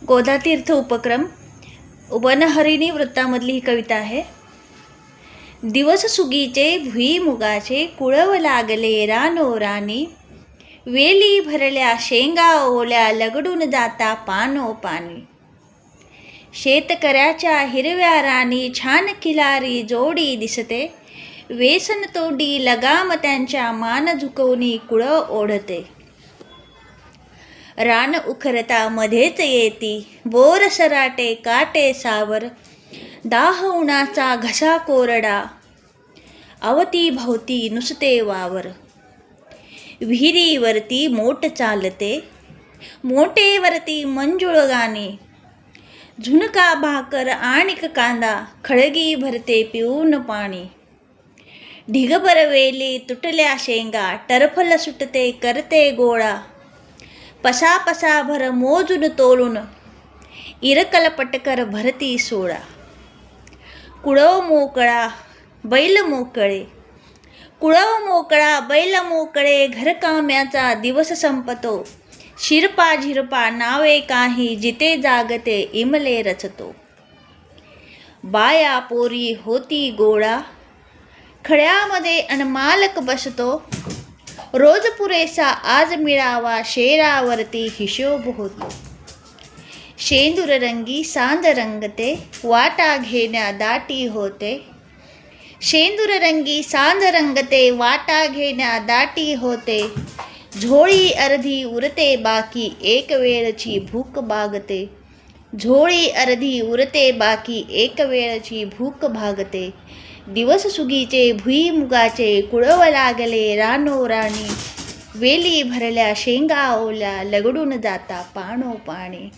गोदातीर्थ उपक्रम वनहरिणी वृत्तामधली ही कविता आहे. दिवस सुगीचे भुईमुगाचे कुळव लागले रानो रानी, वेली भरल्या शेंगा ओल्या लगडून जाता पानो पाणी. शेतकऱ्याच्या हिरव्या रानी छान किलारी जोडी दिसते, वेसन तोंडी लगाम त्यांच्या मान झुकवणी कुळव ओढते. रान उखरता मध्येच येती बोर सराटे काटे सावर, दाह उन्हाचा घसा कोरडा अवती भोवती नुसते वावर. विहिरीवरती मोट चालते मोटेवरती मंजुळ गाणे, झुणका भाकर आणिक कांदा खळगी भरते पिऊन पाणी. ढिगभर वेली तुटल्या शेंगा टरफल सुटते करते गोळा, पसा पसा भर मोजून तोलून इरकल पटकर भरती सोळा. कुळव मोकळा बैल मोकळे कुळव मोकळा बैल मोकळे, घरकाम्याचा दिवस संपतो. शिरपा झिरपा नावे काही जिते जागते इमले रचतो. बाया पोरी होती गोळा खळ्यामध्ये अनमालक बसतो, रोज पुरेसा आज मिळावा शेरावरती हिशोब होतो. शेंदूर रंगी सांद रंगते वाटा घेण्या दाटी होते, शेंदूर रंगी सांद रंगते वाटा घेण्या दाटी होते. झोळी अर्धी उरते बाकी एक वेळची भूक भागते, झोळी अर्धी उरते बाकी एक वेळची भूक भागते. दिवस सुगीचे भुईमुगाचे कुळव लागले रानो राणी, वेली भरल्या शेंगा ओल्या लगडून जाता पानो पाणी.